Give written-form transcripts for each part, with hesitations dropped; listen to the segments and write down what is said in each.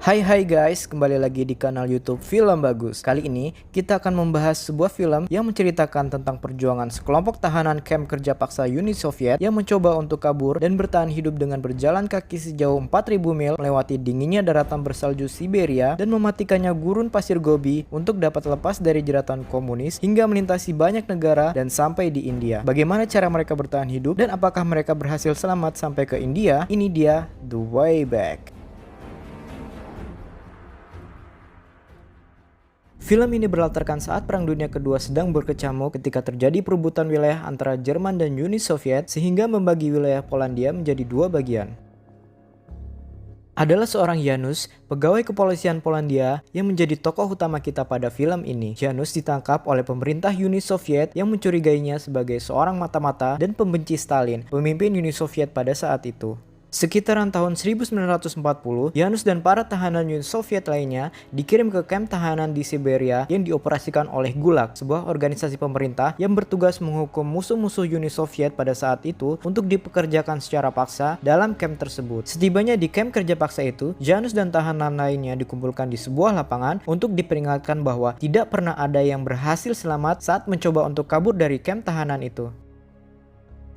Hai guys, kembali lagi di kanal YouTube Film Bagus. Kali ini kita akan membahas sebuah film yang menceritakan tentang perjuangan sekelompok tahanan kamp kerja paksa Uni Soviet yang mencoba untuk kabur dan bertahan hidup dengan berjalan kaki sejauh 4.000 mil melewati dinginnya daratan bersalju Siberia dan mematikannya gurun pasir Gobi untuk dapat lepas dari jeratan komunis hingga melintasi banyak negara dan sampai di India. Bagaimana cara mereka bertahan hidup dan apakah mereka berhasil selamat sampai ke India? Ini dia The Way Back. Film ini berlatarkan saat Perang Dunia Kedua sedang berkecamuk ketika terjadi perebutan wilayah antara Jerman dan Uni Soviet sehingga membagi wilayah Polandia menjadi dua bagian. Adalah seorang Janusz, pegawai kepolisian Polandia yang menjadi tokoh utama kita pada film ini. Janusz ditangkap oleh pemerintah Uni Soviet yang mencurigainya sebagai seorang mata-mata dan pembenci Stalin, pemimpin Uni Soviet pada saat itu. Sekitaran tahun 1940, Janusz dan para tahanan Uni Soviet lainnya dikirim ke kamp tahanan di Siberia yang dioperasikan oleh Gulag, sebuah organisasi pemerintah yang bertugas menghukum musuh-musuh Uni Soviet pada saat itu untuk dipekerjakan secara paksa dalam kamp tersebut. Setibanya di kamp kerja paksa itu, Janusz dan tahanan lainnya dikumpulkan di sebuah lapangan untuk diperingatkan bahwa tidak pernah ada yang berhasil selamat saat mencoba untuk kabur dari kamp tahanan itu.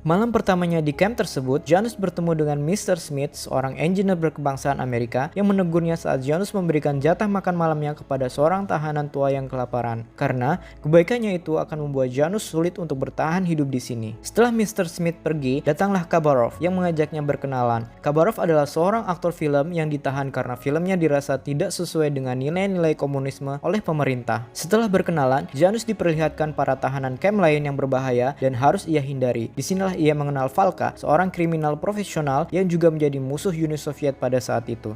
Malam pertamanya di camp tersebut, Janusz bertemu dengan Mr. Smith, seorang engineer berkebangsaan Amerika yang menegurnya saat Janusz memberikan jatah makan malamnya kepada seorang tahanan tua yang kelaparan. Karena kebaikannya itu akan membuat Janusz sulit untuk bertahan hidup di sini. Setelah Mr. Smith pergi, datanglah Khabarov yang mengajaknya berkenalan. Khabarov adalah seorang aktor film yang ditahan karena filmnya dirasa tidak sesuai dengan nilai-nilai komunisme oleh pemerintah. Setelah berkenalan, Janusz diperlihatkan para tahanan camp lain yang berbahaya dan harus ia hindari. Disinilah ia mengenal Valka, seorang kriminal profesional yang juga menjadi musuh Uni Soviet pada saat itu.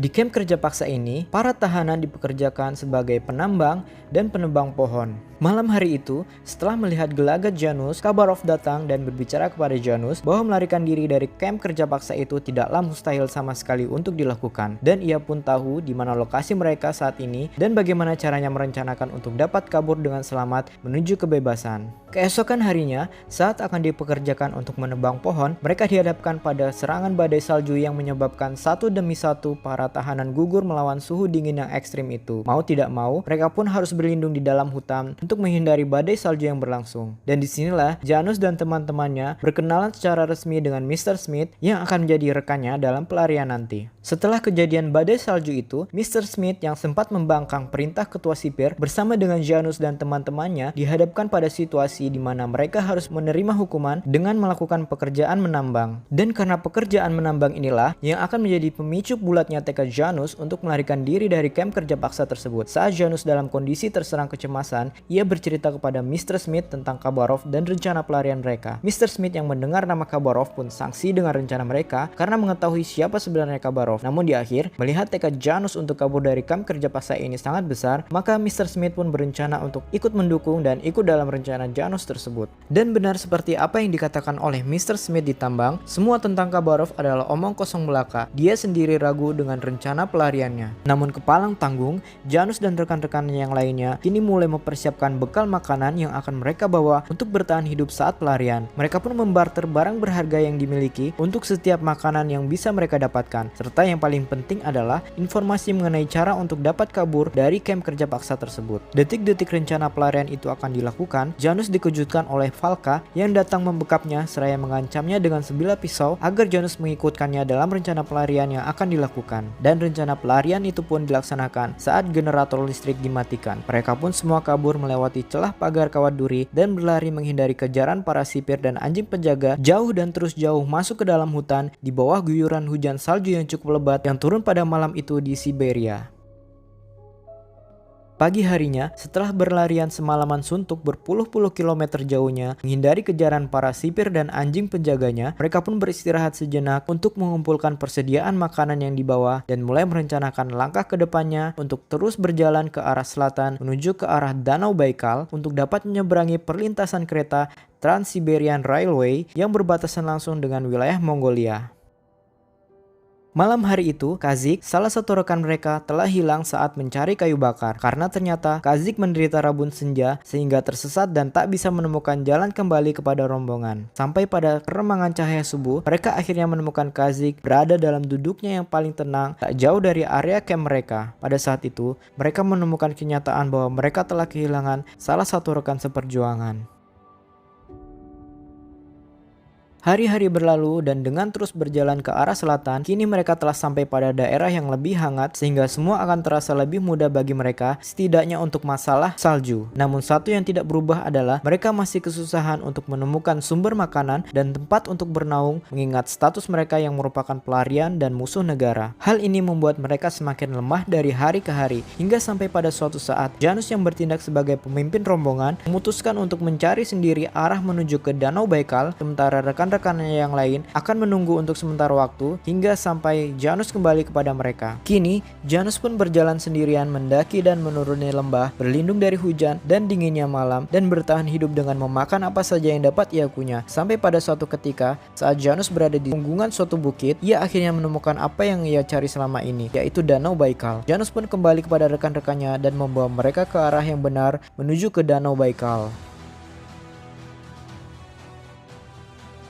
Di kamp kerja paksa ini, para tahanan dipekerjakan sebagai penambang dan penebang pohon. Malam hari itu, setelah melihat gelagat Janusz, Khabarov datang dan berbicara kepada Janusz bahwa melarikan diri dari kamp kerja paksa itu tidaklah mustahil sama sekali untuk dilakukan. Dan ia pun tahu di mana lokasi mereka saat ini dan bagaimana caranya merencanakan untuk dapat kabur dengan selamat menuju kebebasan. Keesokan harinya, saat akan dipekerjakan untuk menebang pohon, mereka dihadapkan pada serangan badai salju yang menyebabkan satu demi satu para tahanan gugur melawan suhu dingin yang ekstrim itu. Mau tidak mau, mereka pun harus berlindung di dalam hutan untuk menghindari badai salju yang berlangsung. Dan disinilah Janusz dan teman-temannya berkenalan secara resmi dengan Mr. Smith yang akan menjadi rekannya dalam pelarian nanti. Setelah kejadian badai salju itu, Mr. Smith yang sempat membangkang perintah ketua sipir bersama dengan Janusz dan teman-temannya dihadapkan pada situasi di mana mereka harus menerima hukuman dengan melakukan pekerjaan menambang. Dan karena pekerjaan menambang inilah yang akan menjadi pemicu bulatnya tekad Janusz untuk melarikan diri dari kamp kerja paksa tersebut. Saat Janusz dalam kondisi terserang kecemasan, ia bercerita kepada Mr. Smith tentang Khabarov dan rencana pelarian mereka. Mr. Smith yang mendengar nama Khabarov pun sangsi dengan rencana mereka karena mengetahui siapa sebenarnya Khabarov. Namun di akhir, melihat tekad Janusz untuk kabur dari kamp kerja paksa ini sangat besar, maka Mr. Smith pun berencana untuk ikut mendukung dan ikut dalam rencana Janusz tersebut. Dan benar seperti apa yang dikatakan oleh Mr. Smith di tambang, semua tentang Khabarov adalah omong kosong belaka. Dia sendiri ragu dengan rencana pelariannya. Namun kepalang tanggung, Janusz dan rekan-rekannya yang lainnya kini mulai mempersiapkan bekal makanan yang akan mereka bawa untuk bertahan hidup saat pelarian. Mereka pun membarter barang berharga yang dimiliki untuk setiap makanan yang bisa mereka dapatkan. Serta yang paling penting adalah informasi mengenai cara untuk dapat kabur dari kamp kerja paksa tersebut. Detik-detik rencana pelarian itu akan dilakukan, Janusz dikejutkan oleh Valka yang datang membekapnya seraya mengancamnya dengan sebilah pisau agar Janusz mengikutkannya dalam rencana pelarian yang akan dilakukan. Dan rencana pelarian itu pun dilaksanakan saat generator listrik dimatikan. Mereka pun semua kabur melewati celah pagar kawat duri dan berlari menghindari kejaran para sipir dan anjing penjaga jauh dan terus jauh masuk ke dalam hutan di bawah guyuran hujan salju yang cukup lebat yang turun pada malam itu di Siberia. Pagi harinya, setelah berlarian semalaman suntuk berpuluh-puluh kilometer jauhnya, menghindari kejaran para sipir dan anjing penjaganya, mereka pun beristirahat sejenak untuk mengumpulkan persediaan makanan yang dibawa dan mulai merencanakan langkah ke depannya untuk terus berjalan ke arah selatan menuju ke arah Danau Baikal untuk dapat menyeberangi perlintasan kereta Trans-Siberian Railway yang berbatasan langsung dengan wilayah Mongolia. Malam hari itu, Kazik, salah satu rekan mereka, telah hilang saat mencari kayu bakar. Karena ternyata Kazik menderita rabun senja sehingga tersesat dan tak bisa menemukan jalan kembali kepada rombongan. Sampai pada keremangan cahaya subuh, mereka akhirnya menemukan Kazik berada dalam duduknya yang paling tenang, tak jauh dari area camp mereka. Pada saat itu, mereka menemukan kenyataan bahwa mereka telah kehilangan salah satu rekan seperjuangan. Hari-hari berlalu dan dengan terus berjalan ke arah selatan, kini mereka telah sampai pada daerah yang lebih hangat sehingga semua akan terasa lebih mudah bagi mereka, setidaknya untuk masalah salju. Namun satu yang tidak berubah adalah mereka masih kesusahan untuk menemukan sumber makanan dan tempat untuk bernaung mengingat status mereka yang merupakan pelarian dan musuh negara. Hal ini membuat mereka semakin lemah dari hari ke hari hingga sampai pada suatu saat Janus yang bertindak sebagai pemimpin rombongan memutuskan untuk mencari sendiri arah menuju ke Danau Baikal, sementara rekannya yang lain akan menunggu untuk sementara waktu hingga sampai Janus kembali kepada mereka. Kini, Janus pun berjalan sendirian mendaki dan menuruni lembah, berlindung dari hujan dan dinginnya malam, dan bertahan hidup dengan memakan apa saja yang dapat ia kunyah. Sampai pada suatu ketika, saat Janus berada di punggungan suatu bukit, ia akhirnya menemukan apa yang ia cari selama ini, yaitu Danau Baikal. Janus pun kembali kepada rekan-rekannya dan membawa mereka ke arah yang benar menuju ke Danau Baikal.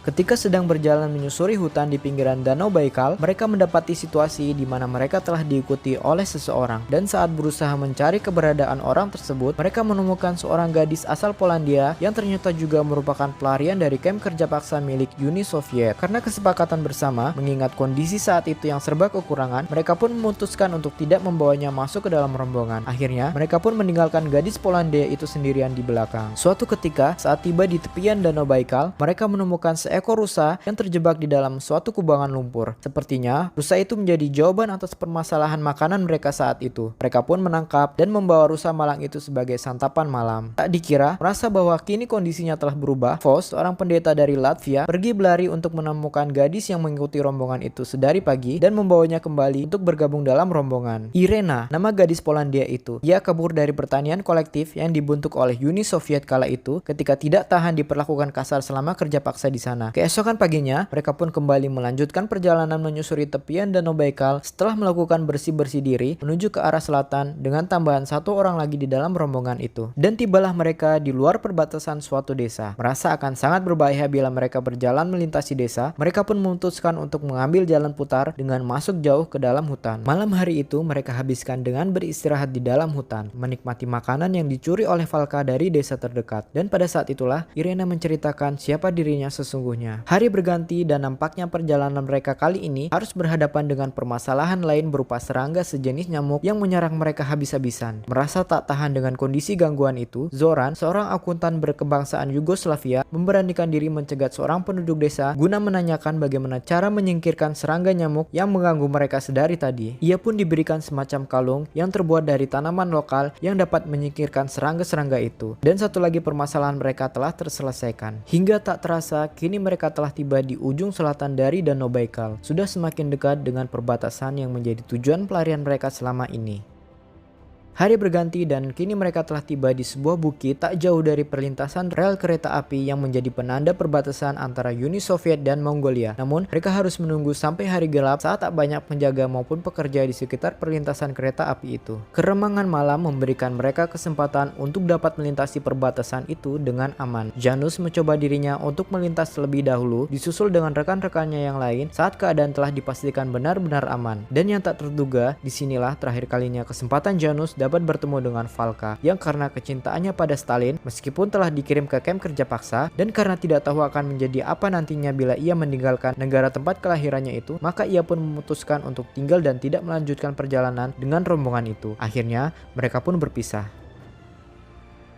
Ketika sedang berjalan menyusuri hutan di pinggiran Danau Baikal, mereka mendapati situasi di mana mereka telah diikuti oleh seseorang. Dan saat berusaha mencari keberadaan orang tersebut, mereka menemukan seorang gadis asal Polandia yang ternyata juga merupakan pelarian dari kamp kerja paksa milik Uni Soviet. Karena kesepakatan bersama, mengingat kondisi saat itu yang serba kekurangan, mereka pun memutuskan untuk tidak membawanya masuk ke dalam rombongan. Akhirnya, mereka pun meninggalkan gadis Polandia itu sendirian di belakang. Suatu ketika, saat tiba di tepian Danau Baikal, mereka menemukan seekor rusa yang terjebak di dalam suatu kubangan lumpur. Sepertinya, rusa itu menjadi jawaban atas permasalahan makanan mereka saat itu. Mereka pun menangkap dan membawa rusa malang itu sebagai santapan malam. Tak dikira, merasa bahwa kini kondisinya telah berubah, Vos, seorang pendeta dari Latvia, pergi berlari untuk menemukan gadis yang mengikuti rombongan itu sedari pagi dan membawanya kembali untuk bergabung dalam rombongan. Irena, nama gadis Polandia itu. Ia kabur dari pertanian kolektif yang dibentuk oleh Uni Soviet kala itu ketika tidak tahan diperlakukan kasar selama kerja paksa di sana. Keesokan paginya, mereka pun kembali melanjutkan perjalanan menyusuri tepian Danau Baikal setelah melakukan bersih-bersih diri menuju ke arah selatan dengan tambahan satu orang lagi di dalam rombongan itu. Dan tibalah mereka di luar perbatasan suatu desa. Merasa akan sangat berbahaya bila mereka berjalan melintasi desa, mereka pun memutuskan untuk mengambil jalan putar dengan masuk jauh ke dalam hutan. Malam hari itu mereka habiskan dengan beristirahat di dalam hutan, menikmati makanan yang dicuri oleh Valka dari desa terdekat. Dan pada saat itulah Irena menceritakan siapa dirinya sesungguhnya. Hari berganti dan nampaknya perjalanan mereka kali ini harus berhadapan dengan permasalahan lain berupa serangga sejenis nyamuk yang menyerang mereka habis-habisan. Merasa tak tahan dengan kondisi gangguan itu, Zoran, seorang akuntan berkebangsaan Yugoslavia, memberanikan diri mencegat seorang penduduk desa guna menanyakan bagaimana cara menyingkirkan serangga nyamuk yang mengganggu mereka sedari tadi. Ia pun diberikan semacam kalung yang terbuat dari tanaman lokal yang dapat menyingkirkan serangga-serangga itu. Dan satu lagi permasalahan mereka telah terselesaikan. Hingga tak terasa, kini mereka telah tiba di ujung selatan dari Danau Baikal, sudah semakin dekat dengan perbatasan yang menjadi tujuan pelarian mereka selama ini. Hari berganti dan kini mereka telah tiba di sebuah bukit tak jauh dari perlintasan rel kereta api yang menjadi penanda perbatasan antara Uni Soviet dan Mongolia. Namun, mereka harus menunggu sampai hari gelap saat tak banyak penjaga maupun pekerja di sekitar perlintasan kereta api itu. Keremangan malam memberikan mereka kesempatan untuk dapat melintasi perbatasan itu dengan aman. Janus mencoba dirinya untuk melintas terlebih dahulu, disusul dengan rekan-rekannya yang lain saat keadaan telah dipastikan benar-benar aman. Dan yang tak terduga, disinilah terakhir kalinya kesempatan Janus dapat bertemu dengan Valka yang karena kecintaannya pada Stalin meskipun telah dikirim ke kamp kerja paksa dan karena tidak tahu akan menjadi apa nantinya bila ia meninggalkan negara tempat kelahirannya itu, maka ia pun memutuskan untuk tinggal dan tidak melanjutkan perjalanan dengan rombongan itu. Akhirnya mereka pun berpisah.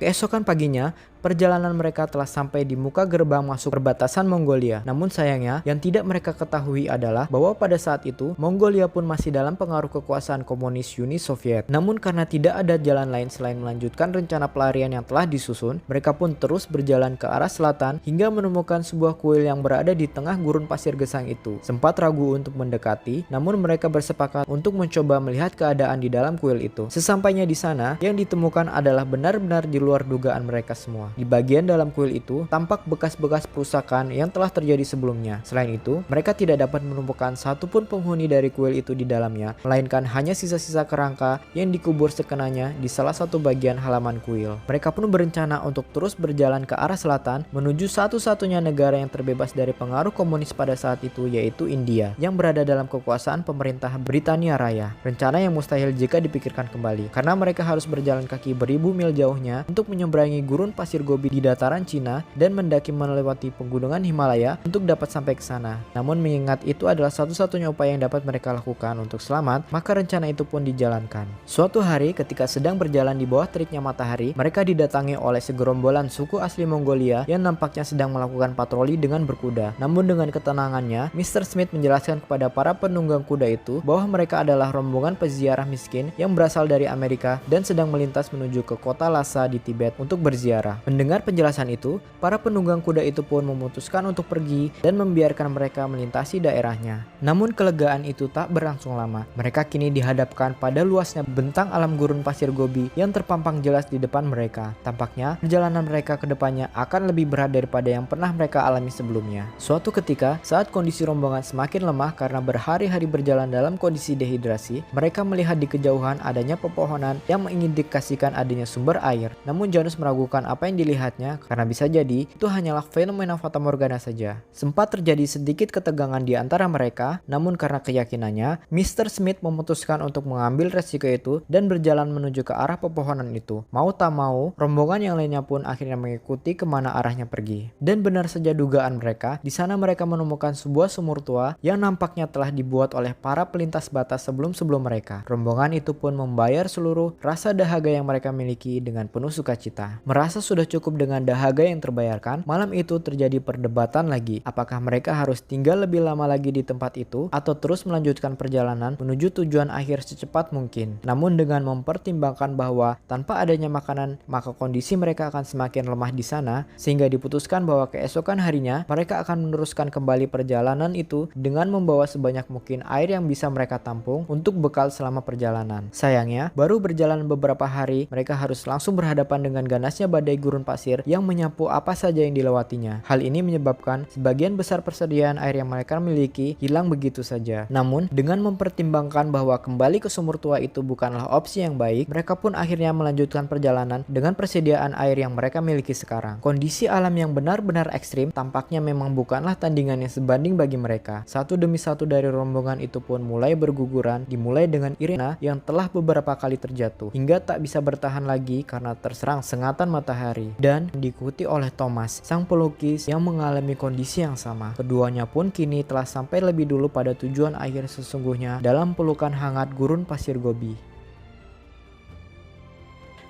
Keesokan paginya, perjalanan mereka telah sampai di muka gerbang masuk perbatasan Mongolia. Namun sayangnya, yang tidak mereka ketahui adalah bahwa pada saat itu, Mongolia pun masih dalam pengaruh kekuasaan komunis Uni Soviet. Namun karena tidak ada jalan lain selain melanjutkan rencana pelarian yang telah disusun, mereka pun terus berjalan ke arah selatan hingga menemukan sebuah kuil yang berada di tengah gurun pasir gesang itu. Sempat ragu untuk mendekati, namun mereka bersepakat untuk mencoba melihat keadaan di dalam kuil itu. Sesampainya di sana, yang ditemukan adalah benar-benar di luar dugaan mereka semua. Di bagian dalam kuil itu tampak bekas-bekas perusakan yang telah terjadi sebelumnya. Selain itu, mereka tidak dapat menemukan satupun penghuni dari kuil itu di dalamnya, melainkan hanya sisa-sisa kerangka yang dikubur sekenanya di salah satu bagian halaman kuil. Mereka pun berencana untuk terus berjalan ke arah selatan menuju satu-satunya negara yang terbebas dari pengaruh komunis pada saat itu, yaitu India, yang berada dalam kekuasaan pemerintah Britania Raya. Rencana yang mustahil jika dipikirkan kembali, karena mereka harus berjalan kaki beribu mil jauhnya untuk menyeberangi gurun pasir Gobi di dataran Cina dan mendaki melewati pegunungan Himalaya untuk dapat sampai ke sana. Namun mengingat itu adalah satu-satunya upaya yang dapat mereka lakukan untuk selamat, maka rencana itu pun dijalankan. Suatu hari ketika sedang berjalan di bawah teriknya matahari, mereka didatangi oleh segerombolan suku asli Mongolia yang nampaknya sedang melakukan patroli dengan berkuda. Namun dengan ketenangannya, Mr. Smith menjelaskan kepada para penunggang kuda itu bahwa mereka adalah rombongan peziarah miskin yang berasal dari Amerika dan sedang melintas menuju ke kota Lhasa di Tibet untuk berziarah. Mendengar penjelasan itu, para penunggang kuda itu pun memutuskan untuk pergi dan membiarkan mereka melintasi daerahnya. Namun kelegaan itu tak berlangsung lama. Mereka kini dihadapkan pada luasnya bentang alam gurun pasir Gobi yang terpampang jelas di depan mereka. Tampaknya perjalanan mereka ke depannya akan lebih berat daripada yang pernah mereka alami sebelumnya. Suatu ketika, saat kondisi rombongan semakin lemah karena berhari-hari berjalan dalam kondisi dehidrasi, mereka melihat di kejauhan adanya pepohonan yang mengindikasikan adanya sumber air. Namun Janus meragukan apa yang dilihatnya karena bisa jadi itu hanyalah fenomena fatamorgana saja. Sempat terjadi sedikit ketegangan di antara mereka, namun karena keyakinannya, Mr. Smith memutuskan untuk mengambil resiko itu dan berjalan menuju ke arah pepohonan itu. Mau tak mau, rombongan yang lainnya pun akhirnya mengikuti kemana arahnya pergi. Dan benar saja dugaan mereka, di sana mereka menemukan sebuah sumur tua yang nampaknya telah dibuat oleh para pelintas batas sebelum-sebelum mereka. Rombongan itu pun membayar seluruh rasa dahaga yang mereka miliki dengan penuh sukacita. Merasa sudah cukup dengan dahaga yang terbayarkan, malam itu terjadi perdebatan lagi. Apakah mereka harus tinggal lebih lama lagi di tempat itu atau terus melanjutkan perjalanan menuju tujuan akhir secepat mungkin. Namun dengan mempertimbangkan bahwa tanpa adanya makanan, maka kondisi mereka akan semakin lemah di sana, sehingga diputuskan bahwa keesokan harinya mereka akan meneruskan kembali perjalanan itu dengan membawa sebanyak mungkin air yang bisa mereka tampung untuk bekal selama perjalanan. Sayangnya, baru berjalan beberapa hari, mereka harus langsung berhadapan dengan ganasnya badai gurun pasir yang menyapu apa saja yang dilewatinya. Hal ini menyebabkan sebagian besar persediaan air yang mereka miliki hilang begitu saja. Namun, dengan mempertimbangkan bahwa kembali ke sumur tua itu bukanlah opsi yang baik, mereka pun akhirnya melanjutkan perjalanan dengan persediaan air yang mereka miliki sekarang. Kondisi alam yang benar-benar ekstrim tampaknya memang bukanlah tandingan yang sebanding bagi mereka. Satu demi satu dari rombongan itu pun mulai berguguran, dimulai dengan Irina yang telah beberapa kali terjatuh hingga tak bisa bertahan lagi karena terserang sengatan matahari, dan diikuti oleh Thomas, sang pelukis yang mengalami kondisi yang sama. Keduanya pun kini telah sampai lebih dulu pada tujuan akhir sesungguhnya dalam pelukan hangat gurun pasir Gobi.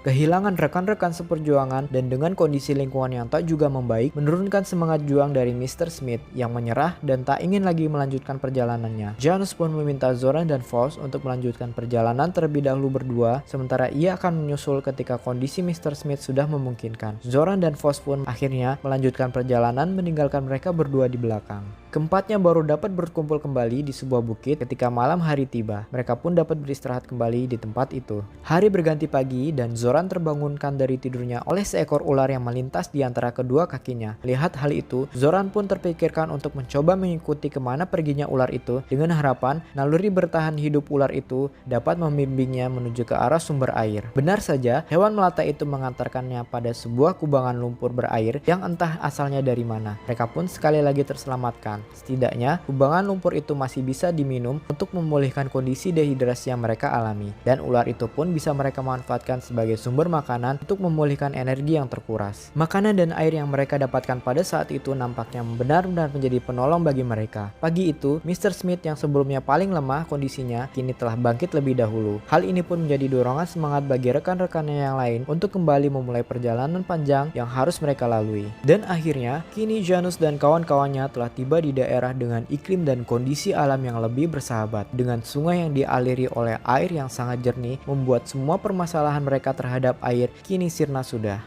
Kehilangan rekan-rekan seperjuangan dan dengan kondisi lingkungan yang tak juga membaik menurunkan semangat juang dari Mr. Smith yang menyerah dan tak ingin lagi melanjutkan perjalanannya. Janus pun meminta Zoran dan Faust untuk melanjutkan perjalanan terlebih dahulu berdua, sementara ia akan menyusul ketika kondisi Mr. Smith sudah memungkinkan. Zoran dan Faust pun akhirnya melanjutkan perjalanan meninggalkan mereka berdua di belakang. Keempatnya baru dapat berkumpul kembali di sebuah bukit ketika malam hari tiba. Mereka pun dapat beristirahat kembali di tempat itu. Hari berganti pagi dan Zoran terbangunkan dari tidurnya oleh seekor ular yang melintas di antara kedua kakinya. Lihat hal itu, Zoran pun terpikirkan untuk mencoba mengikuti kemana perginya ular itu dengan harapan naluri bertahan hidup ular itu dapat membimbingnya menuju ke arah sumber air. Benar saja, hewan melata itu mengantarkannya pada sebuah kubangan lumpur berair yang entah asalnya dari mana. Mereka pun sekali lagi terselamatkan. Setidaknya, kubangan lumpur itu masih bisa diminum untuk memulihkan kondisi dehidrasi yang mereka alami. Dan ular itu pun bisa mereka manfaatkan sebagai sumber makanan untuk memulihkan energi yang terkuras. Makanan dan air yang mereka dapatkan pada saat itu nampaknya benar-benar menjadi penolong bagi mereka. Pagi itu, Mr. Smith yang sebelumnya paling lemah kondisinya, kini telah bangkit lebih dahulu. Hal ini pun menjadi dorongan semangat bagi rekan-rekannya yang lain untuk kembali memulai perjalanan panjang yang harus mereka lalui. Dan akhirnya, kini Janus dan kawan-kawannya telah tiba di daerah dengan iklim dan kondisi alam yang lebih bersahabat. Dengan sungai yang dialiri oleh air yang sangat jernih, membuat semua permasalahan mereka terhadap air kini sirna sudah.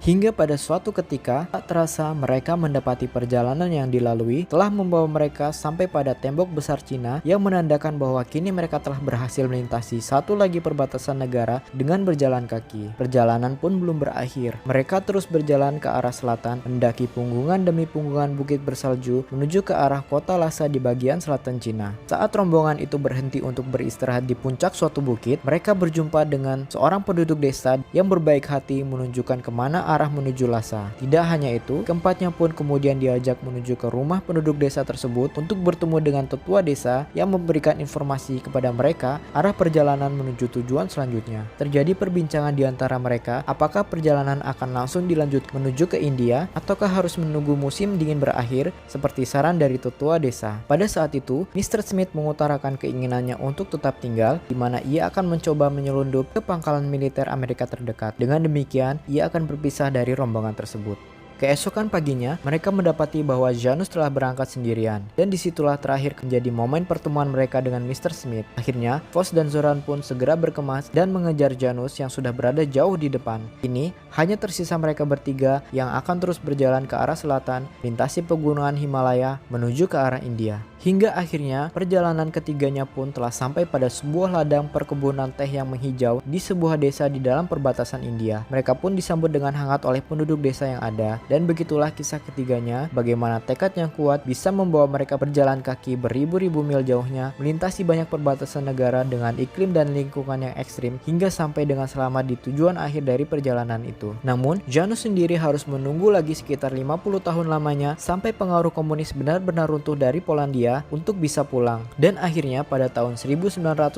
Hingga pada suatu ketika, tak terasa mereka mendapati perjalanan yang dilalui telah membawa mereka sampai pada tembok besar Cina yang menandakan bahwa kini mereka telah berhasil melintasi satu lagi perbatasan negara dengan berjalan kaki. Perjalanan pun belum berakhir. Mereka terus berjalan ke arah selatan, mendaki punggungan demi punggungan bukit bersalju menuju ke arah kota Lhasa di bagian selatan Cina. Saat rombongan itu berhenti untuk beristirahat di puncak suatu bukit, mereka berjumpa dengan seorang penduduk desa yang berbaik hati menunjukkan kemana arah menuju Lhasa. Tidak hanya itu, keempatnya pun kemudian diajak menuju ke rumah penduduk desa tersebut untuk bertemu dengan tetua desa yang memberikan informasi kepada mereka arah perjalanan menuju tujuan selanjutnya. Terjadi perbincangan di antara mereka, apakah perjalanan akan langsung dilanjut menuju ke India ataukah harus menunggu musim dingin berakhir seperti saran dari tetua desa. Pada saat itu, Mr. Smith mengutarakan keinginannya untuk tetap tinggal, di mana ia akan mencoba menyelundup ke pangkalan militer Amerika terdekat. Dengan demikian, ia akan berpisah dari rombongan tersebut. Keesokan paginya, mereka mendapati bahwa Janus telah berangkat sendirian, dan disitulah terakhir menjadi momen pertemuan mereka dengan Mr. Smith. Akhirnya, Fox dan Zoran pun segera berkemas dan mengejar Janus yang sudah berada jauh di depan. Kini, hanya tersisa mereka bertiga yang akan terus berjalan ke arah selatan, lintasi pegunungan Himalaya menuju ke arah India. Hingga akhirnya, perjalanan ketiganya pun telah sampai pada sebuah ladang perkebunan teh yang menghijau di sebuah desa di dalam perbatasan India. Mereka pun disambut dengan hangat oleh penduduk desa yang ada, dan begitulah kisah ketiganya, bagaimana tekad yang kuat bisa membawa mereka berjalan kaki beribu-ribu mil jauhnya, melintasi banyak perbatasan negara dengan iklim dan lingkungan yang ekstrim, hingga sampai dengan selamat di tujuan akhir dari perjalanan itu. Namun, Janus sendiri harus menunggu lagi sekitar 50 tahun lamanya sampai pengaruh komunis benar-benar runtuh dari Polandia untuk bisa pulang. Dan akhirnya pada tahun 1989,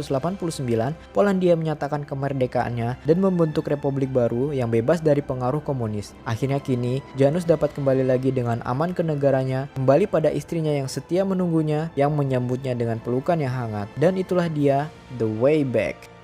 Polandia menyatakan kemerdekaannya dan membentuk republik baru yang bebas dari pengaruh komunis. Akhirnya kini, Janus dapat kembali lagi dengan aman ke negaranya, kembali pada istrinya yang setia menunggunya, yang menyambutnya dengan pelukan yang hangat. Dan itulah dia, The Way Back.